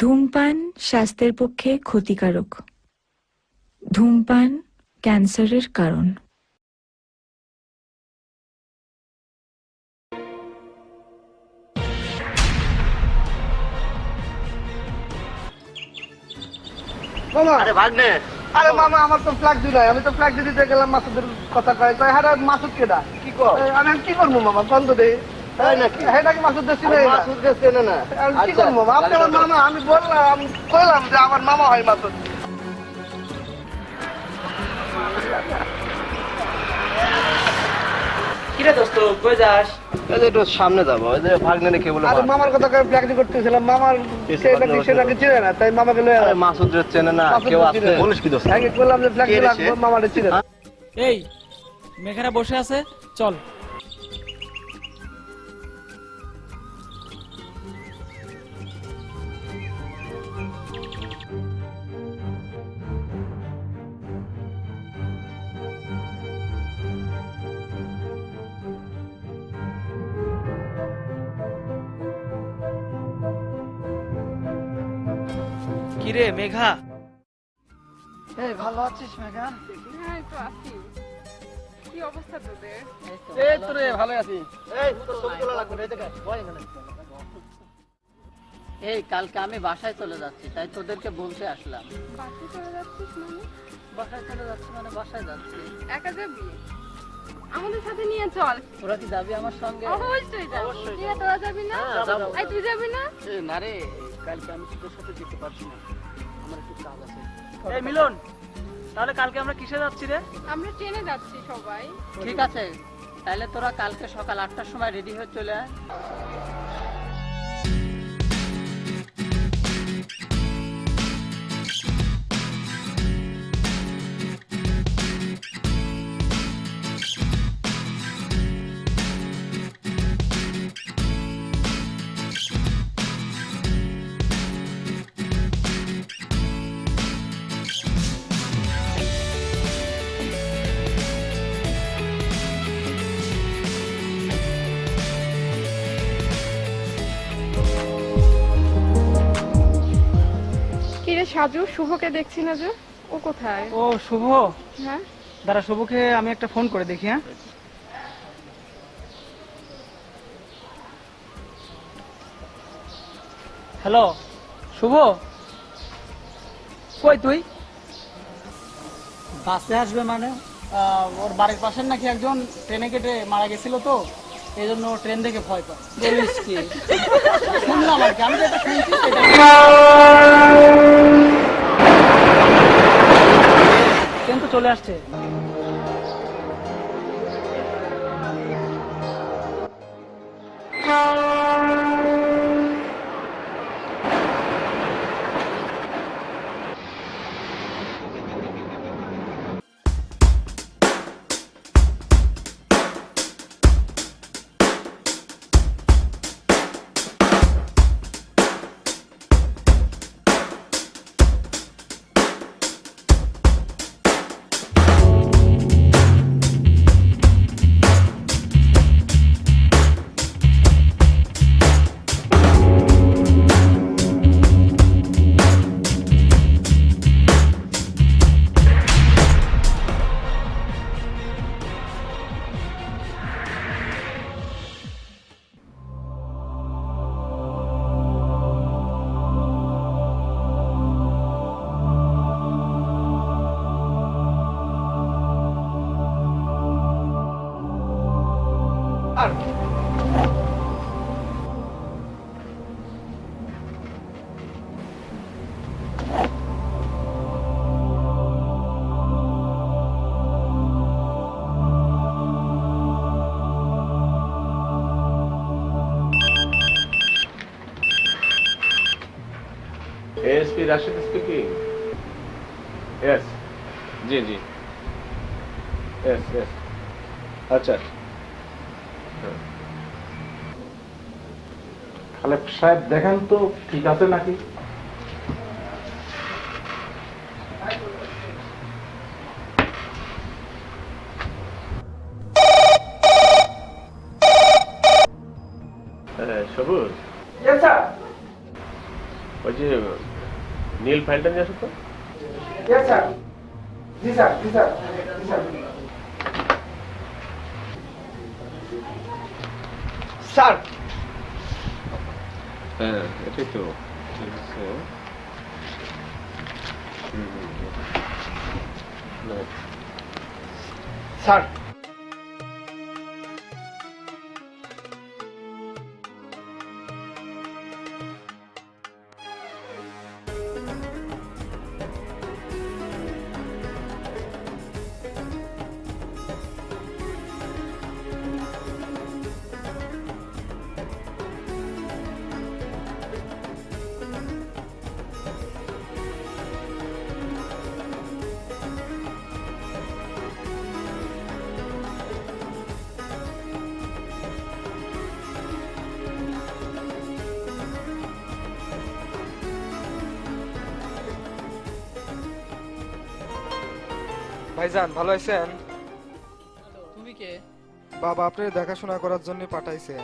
ধূমপান স্বাস্থ্যের পক্ষে ক্ষতিকারক। ধূমপান ক্যান্সারের কারণ। আরে ভাগ্নে, আরে মামা আমার তো ফ্ল্যাগ দিলাই, আমি তো ফ্ল্যাগ দিতে গেলাম মাসুদের কথা কয় তাই হারা মাসুদ কেডা কি কর? আমি কি করবো মামা বন্ধ দেই তাই নাকি? হেটাকে মাসুদ দেশি নেই মাসুদ কে চেনে না। কি করবো মামা? আপনি আমার মামা, আমি বললাম কইলাম যে আমার মামা হয় মাসুদ। কিরে দোস্ত কই যাস? এই যে একটু সামনে যাবো, ওই যে ভাগ্নে কে বলে আরে মামার কথা কয় ফ্ল্যাগ করতেছিলাম, মামার সেটাকে চিনে না তাই মামাকে লয়ে আরে মাসুদ রে চেনে না, কেউ আছে বলিস কি দোস্ত? আগে বললাম যে ফ্ল্যাগ লাগবে, মামারে চিনে না। এই মেঘারা বসে আছে, চল। কিরে মেঘা, এই ভালো আছিস মেঘা? হ্যাঁ তো আছি। কি অবস্থা তোদের? এই তো রে ভালো আছি। এই তোর ছবি তোলা লাগবে, এই দেখে বয় এখানে। এই কালকে আমি বাসায় চলে যাচ্ছি, তাই তোদেরকে বলতে আসলাম। বাসে চলে যাচ্ছিস মানে? বাসায় চলে যাচ্ছি মানে বাসায় যাচ্ছি। একা যাবি? আমাদের সাথে নিয়ে চল। তোরা কি যাবি আমার সঙ্গে? অবশ্যই যাবি। কি রে, তোরা যাবি না? হ্যাঁ, যাবো। এই তুই যাবি না? এই না রে, কালকে আমি তোদের সাথে যেতে পারছি না, আমার একটু কাজ আছে। এই মিলন, তাহলে কালকে আমরা কিসে যাচ্ছি রে? আমরা ট্রেনে যাচ্ছি সবাই। ঠিক আছে, তাহলে তোরা কালকে সকাল 8টার সময় রেডি হয়ে চলে আয়। কি রে সাজু, শুভকে দেখছি না যে, ও কোথায়? ও শুভ, হ্যাঁ দাঁড়া শুভকে আমি একটা ফোন করে দেখি। হ্যাঁ হ্যালো শুভ, কই তুই? বাসে আসবে মানে? ওর বাড়ির পাশের নাকি একজন ট্রেনে কেটে মারা গেছিল, তো এই জন্য ট্রেন দেখে ভয় পায়। বলিস কি? শুনলাম আর কি, আমি যেটা শুনছি সেটা। ট্রেন তো চলে আসছে। ASP Rashid speaking. Yes. जी जी. Yes yes. अच्छा. খালেক সাহেব দেখেন তো ঠিক আছে নাকি? সবুজ। Yes sir. ওই যে নীল ফাইলটা নিয়ে আসো তো। Yes sir. জি স্যার, জি স্যার, জি স্যার। স্যার, হ্যাঁ এটাই তো ঠিক আছে। স্যার ভাইজান ভালো আছেন? তুমি কে? বাবা আপনার দেখাশোনা করার জন্য পাঠাইছে।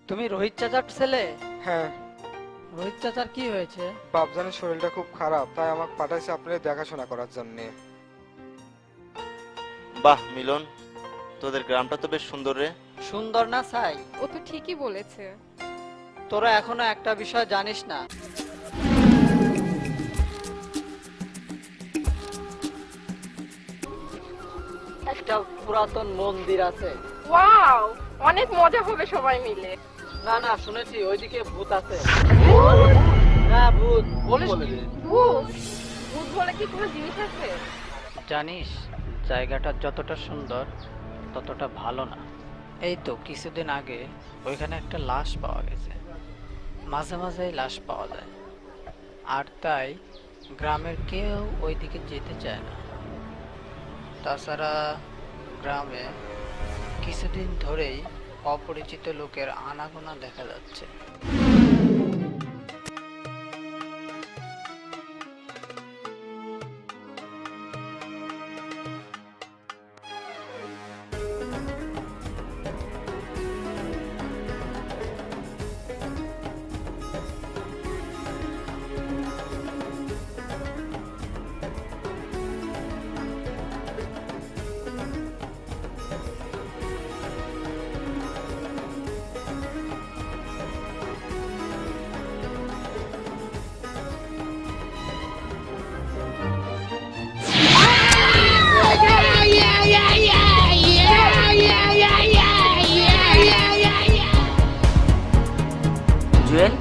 তুমি রোহিত চাচার ছেলে? হ্যাঁ, রোহিত চাচার কি হয়েছে? বাপজানের শরীরটা খুব খারাপ, তাই আমাকে পাঠাইছে আপনার দেখাশোনা করার জন্য। বাহ মিলন, তোদের গ্রামটা তো বেশ সুন্দর রে। সুন্দর না ছাই? ও তো ঠিকই বলেছে। তোরা এখনো একটা বিষয় জানিস না। একটা পুরাতন মন্দির আছে। ওয়াও, অনেক মজা হবে সবাই মিলে। না না, শুনেছি ওইদিকে ভূত আছে। না ভূত বলিস কি? ভূত? ভূত বলে কি কোনো জিনিস আছে? জানিস জায়গাটা যতটা সুন্দর ততটা ভালো না। এই তো কিছুদিন আগে ওইখানে একটা লাশ পাওয়া গেছে। মাঝে মাঝে লাশ পাওয়া যায়, আর তাই গ্রামের কেউ ওইদিকে যেতে চায় না। তাছাড়া গ্রামে কিছুদিন ধরেই অপরিচিত লোকের আনাগোনা দেখা যাচ্ছে। জুয়েল,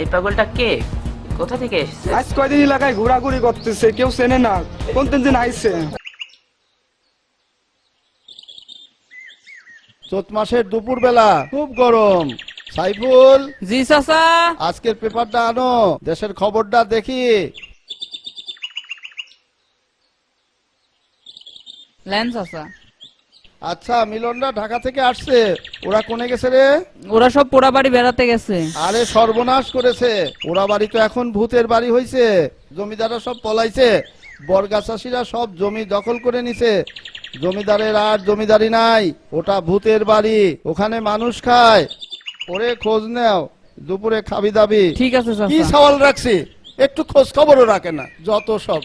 এই পাগলটা কে? কোথা থেকে এসেছে? আজ কয়দিন এলাকায় ঘোরাঘুরি করতেছে, কেউ চেনে না। কোন তিন দিন আইছে? চৈত মাসের দুপুর বেলা খুব গরম। সাইফুল। জি চাচা। আজকের পেপারটা আনো, দেশের খবরটা দেখি। লেন চাচা। আচ্ছা, মিলনরা ঢাকা থেকে আসছে, ওরা কোনে গেছে রে? ওরা সব পোড়া বাড়ি বেড়াতে গেছে। আরে সর্বনাশ করেছে, ওরা বাড়ি তো এখন ভূতের বাড়ি হয়েছে। জমিদাররা সব পলাইছে, বর্গাচাষীরা সব জমি দখল করে নিছে। জমিদারের আর জমিদারি নাই, ওটা ভূতের বাড়ি, ওখানে মানুষ খায়। ওরে খোঁজ নেও, দুপুরে খাবি দাবি। ঠিক আছে কি সওয়াল রাখছি, একটু খোঁজ খবরও রাখে না, যত সব।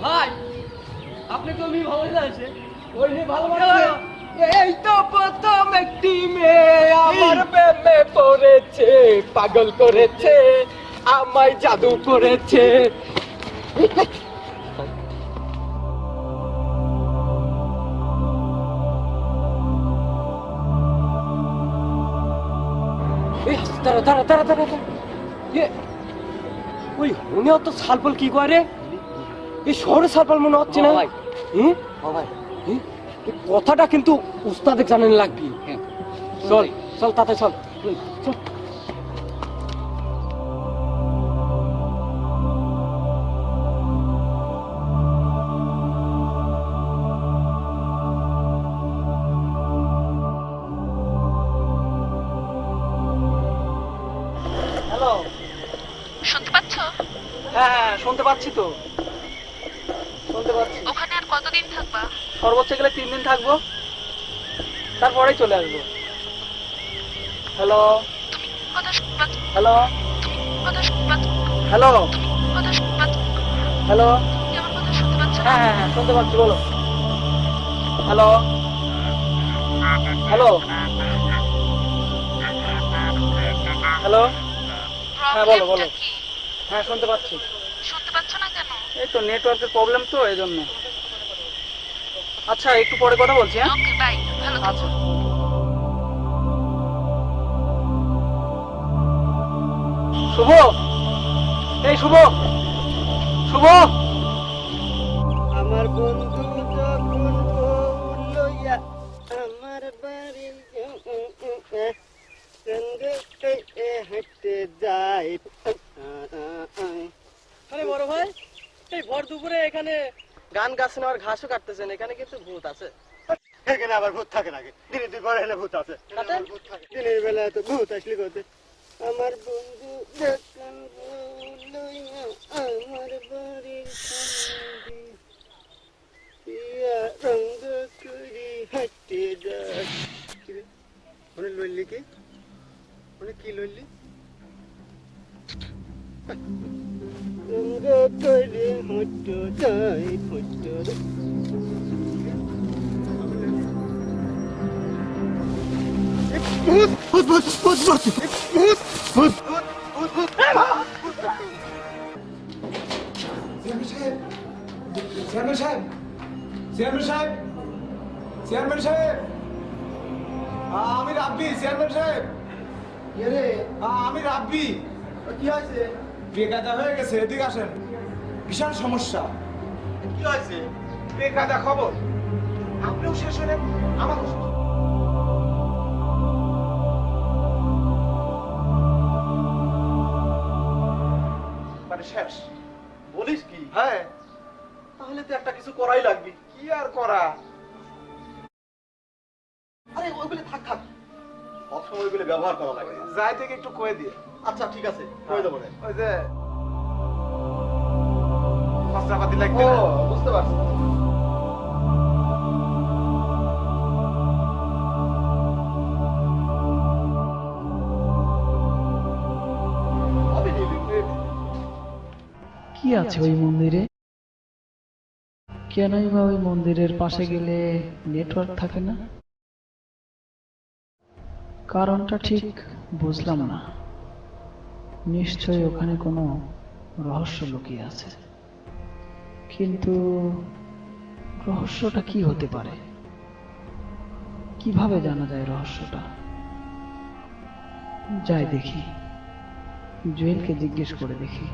ভাই আপনি তো আমি ভালো আছে, ওই নিয়ে ভালোবাসে। এই তো প্রথম একটি মেয়ে আমার প্রেমে পড়েছে, পাগল করেছে, আমায় জাদু করেছে। দাঁড়া দাঁড়া দাঁড়া দাঁড়া, ওই উনিও তো সালপাল কি করে? এই শহরে সালপাল মনে হচ্ছে না ভাই। কথাটা কিন্তু উস্তাদে জানেন লাগবে। চল চল তাতে চল চল। হ্যালো, শুনতে পাচ্ছ? হ্যাঁ হ্যাঁ শুনতে পাচ্ছি তো, শুনতে পাচ্ছি। ওখানে আর কতদিন থাকবা? সর্বোচ্চ গেলে 3 দিন থাকবো, তারপরেই চলে আসবো। হ্যালো হ্যালো হ্যালো হ্যালো, হ্যাঁ হ্যাঁ হ্যাঁ শুনতে পাচ্ছি, বলো। হ্যালো হ্যালো হ্যালো, হ্যাঁ বলো বলো, হ্যাঁ শুনতে পাচ্ছি। এই তো নেটওয়ার্কের প্রবলেম তো, এই জন্য। আচ্ছা একটু পরে কথা বলছি, হ্যাঁ আচ্ছা। শুভ, এই শুভ, শুভ, আমার বন্ধু যখন লইয়া আমার বাড়ি হেঁটে যায়। আরে বড় ভাই, এই ভর দুপুরে এখানে গান গাছেন আর ঘাসও কাটতেছেন, এখানে কিন্তু ভূত আছে। এখানে আবার ভূত থাকে নাকি? দিনে 2 বার এলে ভূত আছে। দিনের বেলা তো ভূত আসলে করতে। আমার বন্ধু যখন লইয়া আমার বাড়ির রঙ্গ করি হাঁটতে যায়। মনে লইলি কি? মনে কি লইলি? রঙ্গ করে হাঁটতে যায়, হাঁটতে যায়। ভূত ভূত ভূত ভূত ভূত ভূত ভূত ভূত ভূত। চেয়ারম্যান সাহেব, চেয়ারম্যান সাহেব, চেয়ারম্যান সাহেব, আমি রাব্বি। চেয়ারম্যান সাহেব, আমি রাব্বি। কি হয়েছে? বেকায়দা হয়ে গেছে, এদিকে আসেন। বিশাল সমস্যা। কি হয়েছে? বেকায়দা খবর। আপনিও শেষ হলেন, আমারও শেষ। মানে শেষ? বলিস কি? হ্যাঁ। তাহলে তো একটা কিছু করাই লাগবে। কি আর করা? আরে ওইগুলো থাক থাক, সবসময় ওইগুলো ব্যবহার করা লাগে। যাই থেকে একটু কয়ে দিয়ে। আচ্ছা ঠিক আছে, কয়ে দেবো না। ওই যে খসড়াপাতি লাগবে ও না? বুঝতে পারছি। কি আছে ওই মন্দিরে? কেনই বা ওই মন্দিরের পাশে গেলে নেটওয়ার্ক থাকে না? কারণটা ঠিক বুঝলাম না। নিশ্চয়ই ওখানে কোনো রহস্য লুকিয়ে আছে, কিন্তু রহস্যটা কি হতে পারে? কিভাবে জানা যায় রহস্যটা? যাই দেখি, জুয়েলকে জিজ্ঞেস করে দেখি।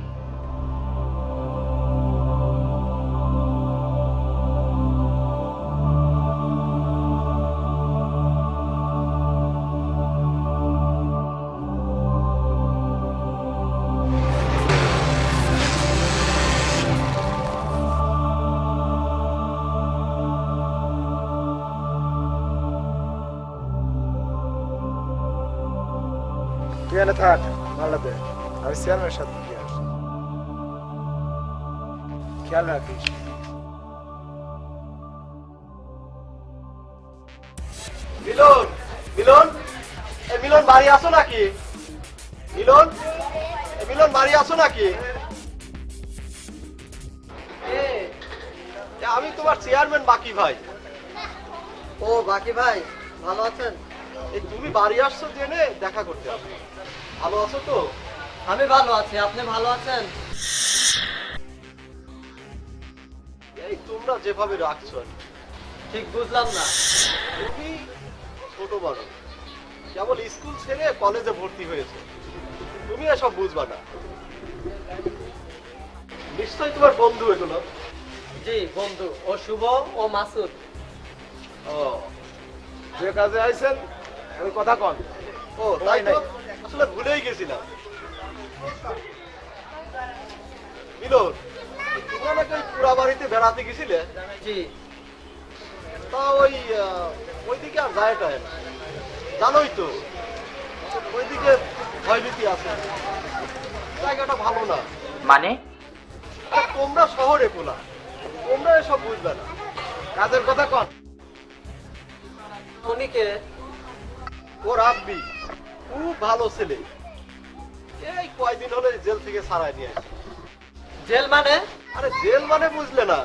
তুই এনে থাক, ভালোতে আমি চেয়ারম্যানের সাথে গিয়ে আসি। খেয়াল রাখিস। মিলন, মিলন, এই মিলন বাড়ি আসো নাকি? মিলন, এই মিলন বাড়ি আসো নাকি? আমি তোমার চেয়ারম্যান বাকি ভাই। ও বাকি ভাই, ভালো আছেন? এই তুমি বাড়ি আসছো জেনে দেখা করতে আসো। ভালো আছো তো? আমি ভালো আছি, আপনি ভালো আছেন? এই তোমরা যেভাবে রাখছো ঠিক বুঝলাম না। তুমি ছোট বড় কেবল স্কুল ছেড়ে কলেজে ভর্তি হয়েছে, তুমি এসব বুঝবা না। নিশ্চয়ই তোমার বন্ধু এগুলো। জি বন্ধু, ও শুভ, ও মাসুদ। ও যে কাজে আইছেন ওই কথা কন। ও তাই না, আসলে ভুলেই গেছিলাম। মিলন, তোমরা নাকি ওই পুরা বাড়িতে বেড়াতে গেছিলে? জি। তা ওইদিকে আর যায়টা না, জানোই তো ওইদিকে ভয়ভীতি আছে, জায়গাটা ভালো না। মানে? তোমরা শহরে পোলা, তোমরা এসব বুঝবে না। কাজের কথা কন। উনিকে ও রাব্বি খুব ভালো ছেলে, এই কয়দিন হলে জেল থেকে ছাড়াই নিয়ে আসে। জেল মানে? আরে জেল মানে বুঝলে না,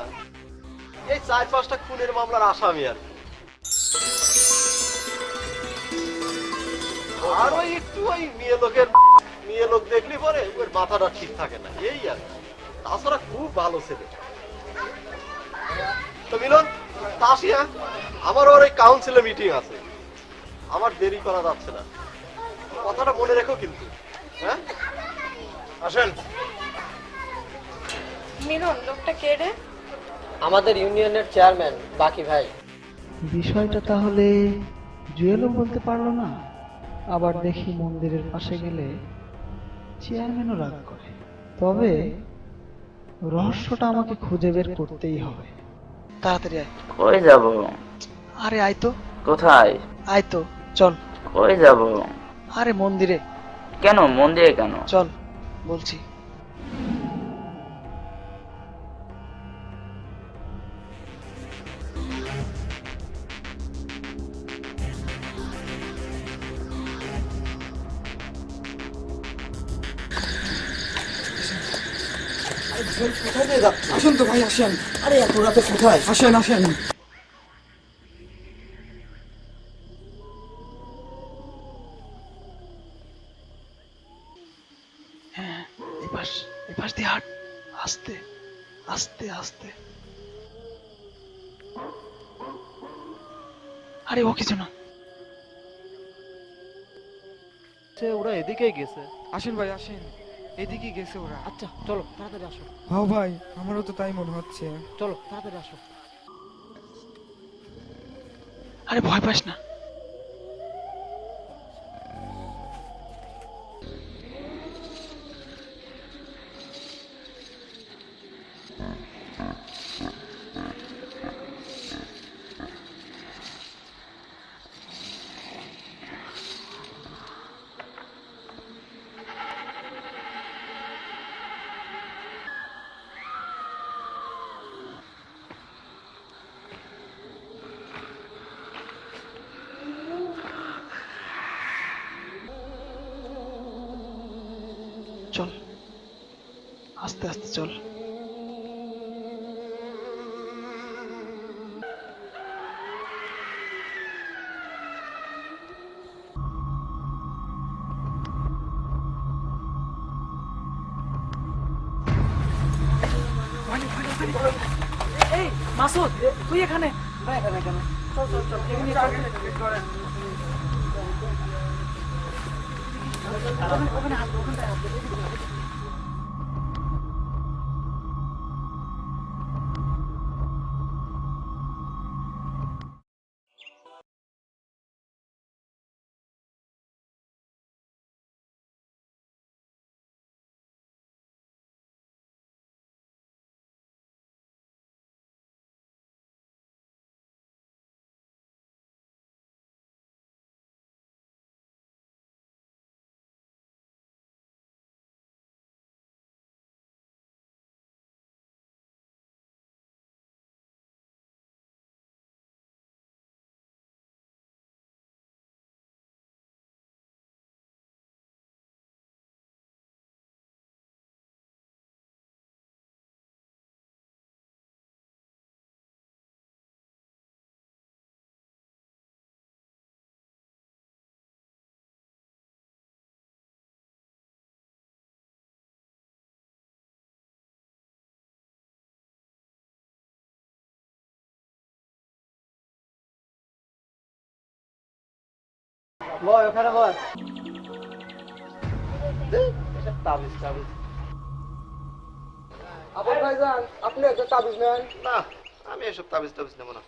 এই 4-5টা খুনের মামলার আসামি আর কি। আর ওই একটু ওই মেয়ে লোক দেখলি পরে ওর মাথাটা ঠিক থাকে না, এই আর কি। তাছাড়া খুব ভালো ছেলে। তো মিলন আসি, হ্যাঁ আমার ওর এই কাউন্সিলে মিটিং আছে, আমার দেরি করা যাচ্ছে না, কথাটা মনে রেখো কিন্তু। হ্যাঁ আসেন। মিলন, লোকটা কে রে? আমাদের ইউনিয়নের চেয়ারম্যান বাকি ভাই। বিষয়টা তাহলে জুয়েলও বলতে পারলো না। আবার দেখি মন্দিরের পাশে গেলে চেয়ারম্যানও রাগ করে। তবে রহস্যটা আমাকে খুঁজে বের করতেই হবে। তাড়াতাড়ি আয়। কই যাব? আরে আয় তো। কোথায়? আয় তো, চল। কই যাব? আরে মন্দিরে। কেন মন্দিরে কেন? চল বলছি। আসেন তো ভাই, আসেন। আরে এত রাতে কোথায়? আসেন আসেন। হ্যাঁ, এই পাশ দিয়ে হাঁট, আস্তে আস্তে আস্তে। আরে ও কিছু না। ওরা এদিকেই গেছে। আসেন ভাই আসেন, এদিকে গেছে ওরা। আচ্ছা চলো তাড়াতাড়ি আসো। হ্যাঁ ভাই, আমারও তো তাই মনে হচ্ছে। চলো তাড়াতাড়ি আসো। আরে ভয় পাস না। চল, আস্তে আস্তে চল। এই মাসুদ, তুই এখানে? এখানে কেন? চল চল চল, এখানে ওখানে হাত, ওখানটায় হাত। বয় ওখানে বয়। তাবিজ তাবিজ। আবার ভাইজান, আপনি একটা তাবিজ নেন না, আমি এসব তাবিজ টাবিজ নেবো না।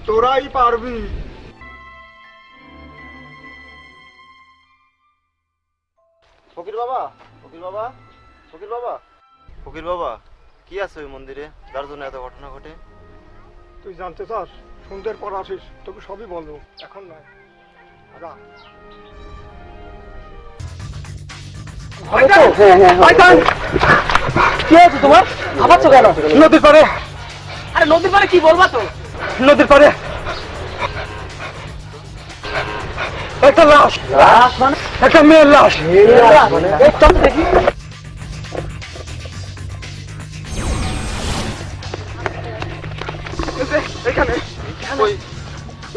তোরাই পারবি। ফকির বাবা, ফকির বাবা, ফকির বাবা, ফকির বাবা, কি আছে ওই মন্দিরে যার জন্য এত ঘটনা ঘটে? তুই জানতে চাস? সন্ধ্যের পর আসিস, তোকে সবই বলবো, এখন নয়। হ্যাঁ হ্যাঁ কি হয়েছে তোমার? হাঁপাচ্ছ কেন? নদীর পাড়ে। আরে নদীর পাড়ে কি বলবা তো? নদীর পাড়ে একটা লাশ। লাশ মানে? একটা মেয়ের লাশ। চল দেখি। এখানে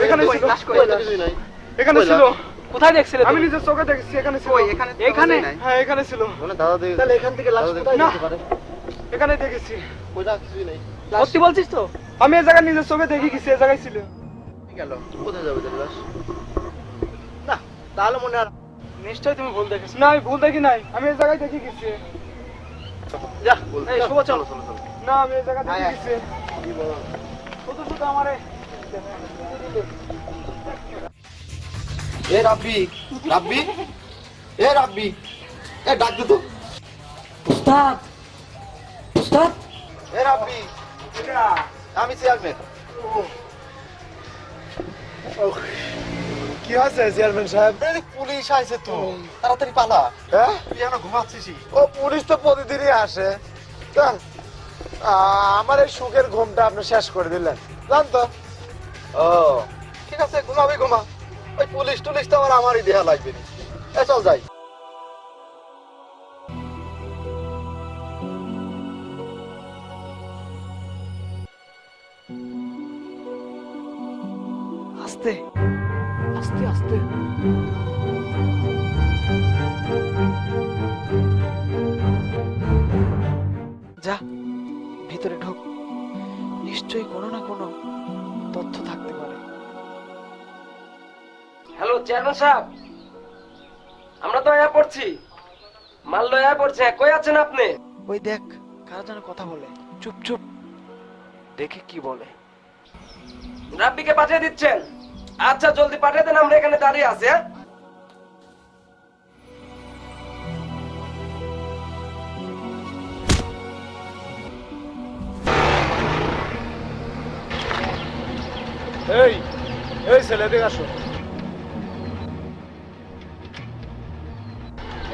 এখানে ছিল। এখানে ছিল। কোথায় দেখছিলে? আমি নিজের চোখে দেখেছি। এখানে ছিল। এখানে? হ্যাঁ এখানে ছিল। তাহলে এখান থেকে লাশ কোথায় যেতে পারে? এখানে দেখেছি। কোথা কিছুই নাই। সত্যি বলছিস তো? আমি এই জায়গায় নিজের চোখে দেখে গেছি। এই জায়গায় ছিল। গেল কোথায় যাবে তাহলে লাশ? না তাহলে মনে আর নিশ্চয়ই তুমি ভুল দেখেছো। না আমি ভুল দেখি নাই, আমি এই জায়গায় দেখে গেছি। যা এই শুভ চল। চলো চলো। না আমি এই জায়গায় দেখে গেছি। কি বলো? শুধু শুধু আমারে এ রাব্বি, রাব্বি, এ রাব্বি, এ ডাক দে তো। উস্তাদ, উস্তাদ, এ রাব্বি, আমি চেয়ারম্যান। কি আছে চেয়ারম্যান সাহেব? এই পুলিশ আইছে তো, তাড়াতাড়ি পালা। হ্যাঁ, তুই এখন ঘুমাচ্ছিস? ও পুলিশ তো প্রতিদিনই আসে। তা, আমার এই সুখের ঘুমটা আপনি শেষ করে দিলেন, জানতো? ও ঠিক আছে, ঘুমাবি ঘুমা। ওই পুলিশ টুলিশ তো আবার আমারই দেহা লাগবে না। এ চল যাই। আস্তে আস্তে আস্তে। যা ভিতরে ঢোক, নিশ্চয়ই কোনো না কোনো তথ্য থাকতে পারে। হ্যালো চেয়ারম্যান সাহেব, আমরা তো আয়া পড়ছি, মাল লয়া পড়ছে। কই আছেন আপনি? ওই দেখ কারা যেন কথা বলে। চুপ চুপ, দেখে কি বলে। রাব্বিকে পাঠিয়ে দিচ্ছেন? আচ্ছা জলদি পাঠিয়ে দেন, আমরা এখানে দাঁড়িয়ে আছি। হ্যাঁ এই এই ছেলে এদিকে আসো।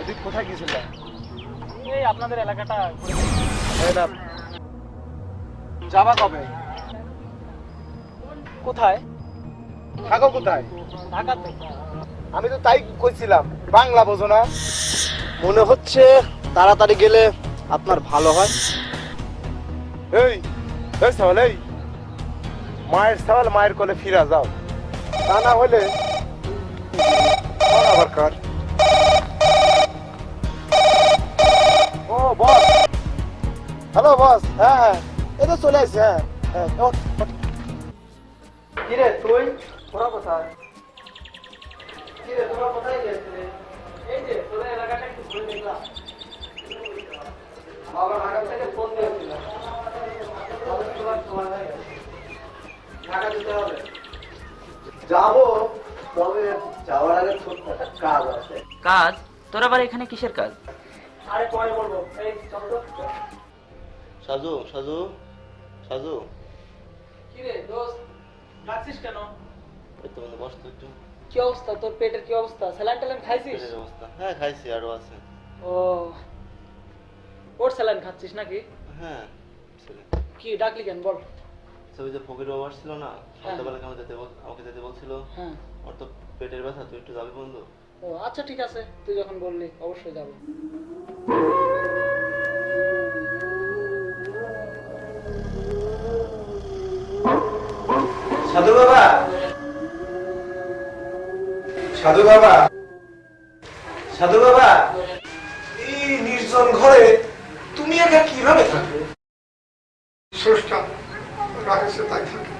এদিক কোথায় গেছিলে? এই আপনাদের এলাকাটা ঘুরে এই না, যাবা কবে? কোথায়? থাকো কোথায়? ঢাকাতে। আমি তো তাই কইছিলাম, বাংলা বোঝো না? মনে হচ্ছে তাড়াতাড়ি গেলে আপনার ভালো হয়। এই এই সওয়াল, এই মায়ের সওয়াল মায়ের কোলে ফিরা যাও, তা না হলে আবার কার। ও বস, হ্যালো বস। হ্যাঁ হ্যাঁ, এই তো চলে আসছে। হ্যাঁ হ্যাঁ। কিরে তুই? ওরা কোথায়? কিরে তোমরা কোথায় গেছিলে? এই যে তোদের এলাকাটা একটু ঘুরে দেখলাম। বাবা ঢাকা থেকে ফোন দিয়েছিল, ঢাকা যেতে হবে। যাবো, তবে যাওয়ার আগে ছোট্ট একটা কাজ আছে। কাজ? তোর আবার এখানে কিসের কাজ? আরে পরে বলবো। এই চল তো। সাজু সাজু সাজু, কিরে দোস্ত, ডাকছিস কেন? এই তো মানে বস তো একটু। কি অবস্থা তোর? পেটের কি অবস্থা? স্যালাইন ট্যালাইন খাইছিস? পেটের অবস্থা? হ্যাঁ খাইছি, আরো আছে। ও, ওর স্যালাইন খাচ্ছিস নাকি? হ্যাঁ ছেলে। কি ডাকলি কেন বল? ছবি যে ফকির বাবা আসছিল না, সন্ধ্যাবেলা আমাকে যেতে বলছিল। হ্যাঁ। ওর তো পেটের ব্যথা, তুই একটু যাবি বন্ধু? ও আচ্ছা ঠিক আছে, তুই যখন বললি অবশ্যই যাব। সাধু বাবা, সাধু বাবা, সাধু বাবা, এই নির্জন ঘরে তুমি একা কিভাবে থাকো? স্রষ্টা রাখছে তাই থাকে।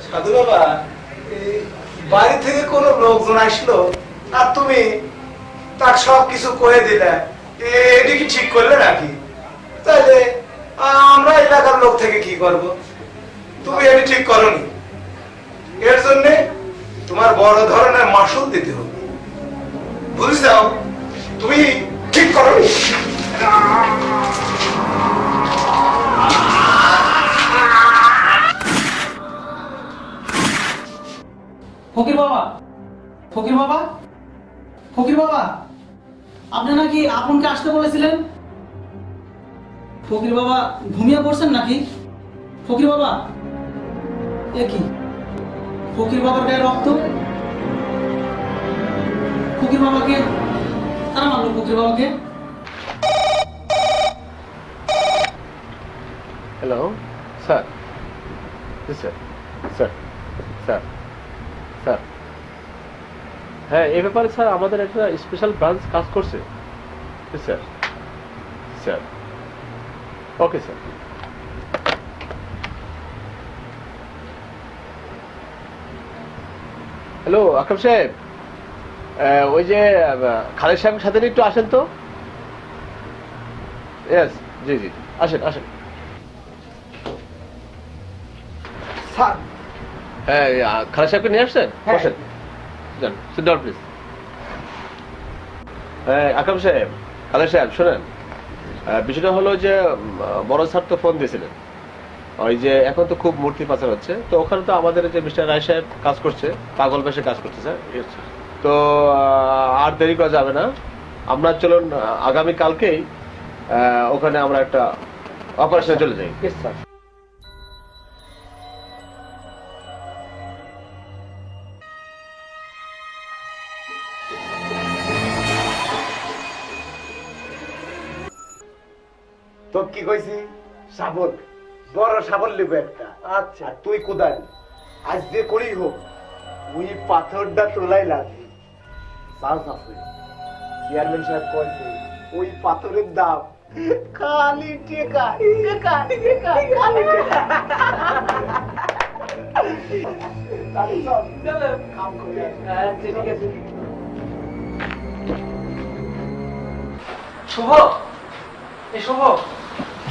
সাধু বাবা, এই বাড়ি থেকে কোনো লোকজন আসলো আর তুমি তার সব কিছু কয়ে দিলে, এটি কি ঠিক করলে নাকি? তাইলে আমরা এলাকার লোক থেকে কি করব? তুমি এটি ঠিক করনি, এর জন্য তোমার বড় ধরনের মাসুল দিতে হবে, বুঝে যাও। তুমি ঠিক করনি। ফকির বাবা, ফকির বাবা, ফকির বাবা, আপনি নাকি আপনকে আসতে বলেছিলেন? ফকির বাবা ঘুমিয়ে পড়ছেন নাকি? ফকির বাবা, এ কি? ফকির বাবার গায়ে রক্ত? ফকির বাবাকে কারা মারলো? ফকির বাবাকে? Hello sir, sir sir sir sir হ্যাঁ, এ ব্যাপারে স্যার আমাদের একটা স্পেশাল ব্রাঞ্চ কাজ করছে। Sir sir okay sir. Hello Akram সাহেব, ওই যে খালেদ সাহেবের সাথে একটু আসেন তো। ইয়েস, জি জি, আসেন আসেন। স্যার, হ্যাঁ, খালেদ সাহেবকে নিয়ে আসছেন? বসেন, যান, সিট ডাউন প্লিজ। হ্যাঁ আকরাম সাহেব, খালেদ সাহেব শোনেন, বিষয়টা হলো যে বড় স্যার তো ফোন দিয়েছিলেন, ওই যে এখন তো খুব মূর্তি পাচার হচ্ছে, তো ওখানে তো আমাদের যে মিস্টার রায় সাহেব কাজ করছে, পাগল বেশে কাজ করছে স্যার। তো আর দেরি করা যাবে না, আমরা চলুন আগামী কালকেই ওখানে আমরা একটা অপারেশনে চলে যাই। স্যার। তো কি কইছি? সাবল, বড় সাবল লিবে একটা। আচ্ছা, তুই কোদাল আজ যে করি হোক ওই পাথরটা তোলাই লাগবে। চান্স আছে, চেয়ারম্যান সাহেব কইছে ওই পাথরের দাম খালি টেকা টেকা টেকা খালি টেকা। তাহলে চল কাম করে। ঠিক আছে শুভ, এই শুভ।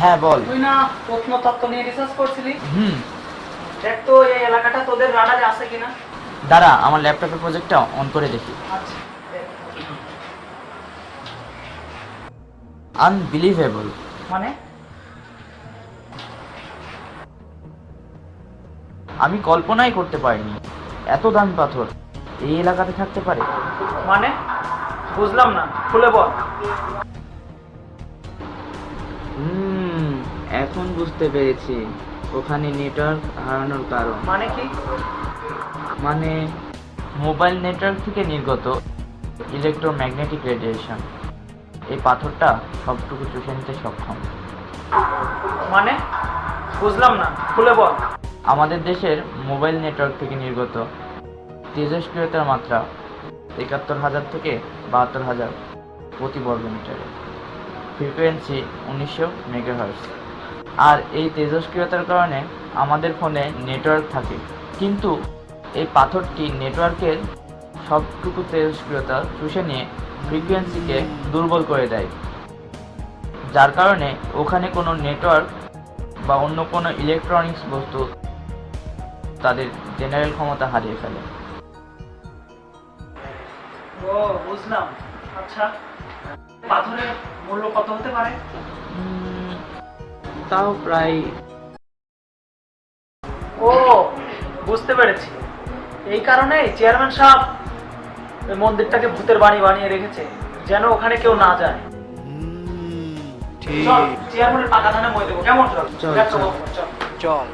হ্যাঁ বল। তুই না প্রত্নতত্ত্ব নিয়ে রিসার্চ করছিলি? দেখ তো এই এলাকাটা তোদের রাডারে আছে কিনা। দাঁড়া, আমার ল্যাপটপের প্রজেক্টটা অন করে দেখি। আচ্ছা। আনবিলিভেবল। মানে? আমি কল্পনাই করতে পারিনি এত দামি পাথর এই এলাকাতে থাকতে পারে। মানে বুঝলাম না, খুলে বল। এখন বুঝতে পেরেছি ওখানে নেটওয়ার্ক হারানোর কারণ। মানে কি? মানে মোবাইল নেটওয়ার্ক থেকে নির্গত ইলেকট্রোম্যাগনেটিক রেডিয়েশন এই পাথরটা সবটুকু চুষে নিতে সক্ষম। মানে বুঝলাম না, খুলে বল। আমাদের দেশের মোবাইল নেটওয়ার্ক থেকে নির্গত তেজস্ক্রিয়তার মাত্রা ৭১,০০০ থেকে ৭২,০০০ প্রতি বর্গমিটারে, ফ্রিকোয়েন্সি ১৯০০ মেগাহার্টজ। আর এই তেজস্ক্রিয়তার কারণে আমাদের ফোনে নেটওয়ার্ক থাকে, কিন্তু এই পাথরটি নেটওয়ার্কের সবটুকু তেজস্ক্রিয়তা চুষে নিয়ে ফ্রিকোয়েন্সিকে দুর্বল করে দেয়, যার কারণে ওখানে কোনো নেটওয়ার্ক বা অন্য কোনো ইলেকট্রনিক্স বস্তু তাদের জেনারেল ক্ষমতা হারিয়ে ফেলে। ও বুঝলাম। আচ্ছা, পাথরের মূল্য কত হতে পারে? তাও প্রায়। ও বুঝতে পেরেছি, এই কারণে চেয়ারম্যান সাহেব ওই মন্দিরটাকে ভূতের বাড়ি বানিয়ে রেখেছে, যেন ওখানে কেউ না যায়। চল চেয়ারম্যানের পাকা ধানে মই দেবো, কেমন? চল চল চল।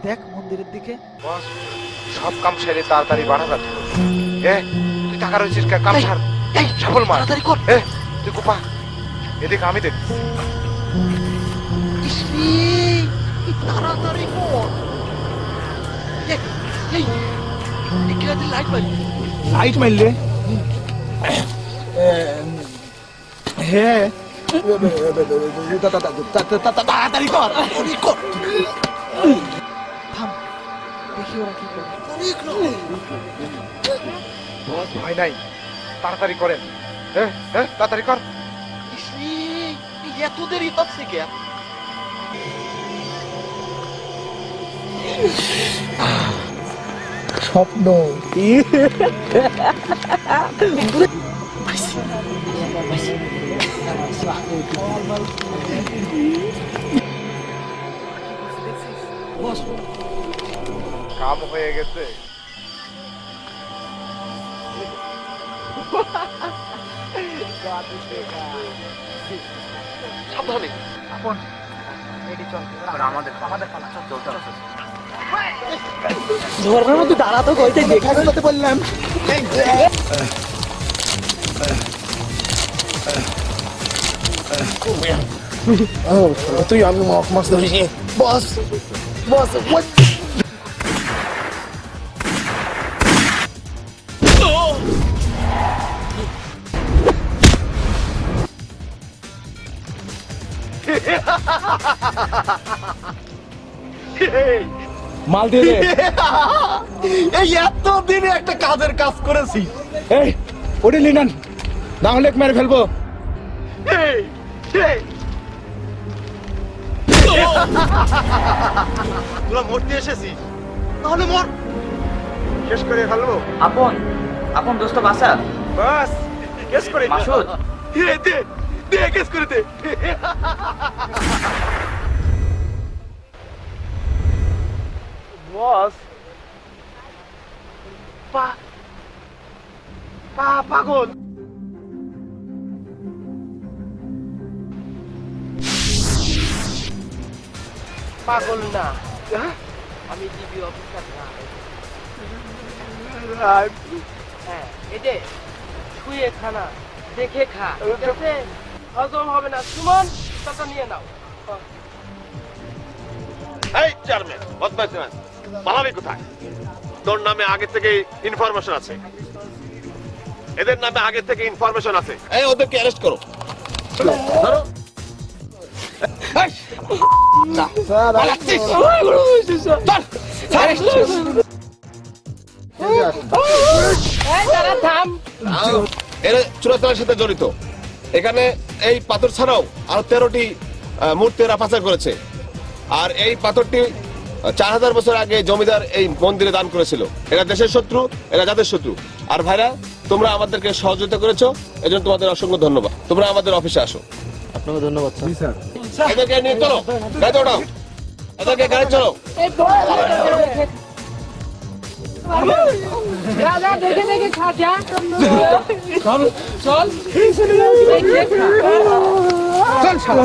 দেখ মন্দিরের দিকে। বস, সব কাম সেরে তাড়াতাড়ি বাড়া যাচ্ছে। তুই টাকা রয়েছিস, কাম ছাড়। এই সাবল মার, তাড়াতাড়ি কর। তুই কোপা, এদিকে আমি দেখছি। তাড়াতাড়ি কর। লাইট মারলে? হ্যাঁ, তাড়াতাড়ি কর। থাম, দেখি ওরা কি করে। ভয় নাই, তাড়াতাড়ি করেন। তাড়াতাড়ি কর। এত দেরি হচ্ছে কে? স্বপ্ন কাম হয়ে গেছে। সাবধানে। ধর্মের মধ্যে দাঁড়াতো কইতে দেখা করতে বললাম। তুই আমি মাছ ধরেছি বস বস মাল দিয়ে দে। এই এত দিনে একটা কাজের কাজ করেছি। এই ওটি লিনান তাহলে মেরে ফেলবো। তোরা মরতে এসেছিস, তাহলে মর, শেষ করে ফেলবো। আপন আপন দোস্ত বাসা বাস কেস করে দে। মাসুদ দে দে কেস করে দে। বস পাগল। পাগল না, আমি ডিবি অফিসার না। হ্যাঁ, এই যে শুয়ে খানা দেখে খা, ঠিক আছে? হজম হবে না। সুমন টাকা নিয়ে নাও। এই চেয়ারম্যান বদমাইশ না, পালাবি কোথায়? তোর নামে আগে থেকে ইনফরমেশন আছে, এদের নামে আগে থেকে ইনফরমেশন আছে। এই ওদেরকে অ্যারেস্ট করো। ধরো। এরা চোরাচালানের সাথে জড়িত। এখানে এই পাথর ছাড়াও আরো 13টি মূর্তি এরা পাচার করেছে। আর এই পাথরটি 4000 বছর আগে জমিদার এই মন্দিরে দান করেছিল। এরা দেশের শত্রু, এরা জাতের শত্রু। আর ভাইরা, তোমরা আমাদেরকে সহযোগিতা করেছো, এজন্য তোমাদের অসংখ্য ধন্যবাদ। তোমরা আমাদের অফিসে আসো। আপনাকে ধন্যবাদ স্যার। এদেরকে নিয়ে চলো, গাড়িতে ওঠাও, এদেরকে গাড়ি চলো। রাজা দেখে দেখে খা যা। চল চল চল শালা।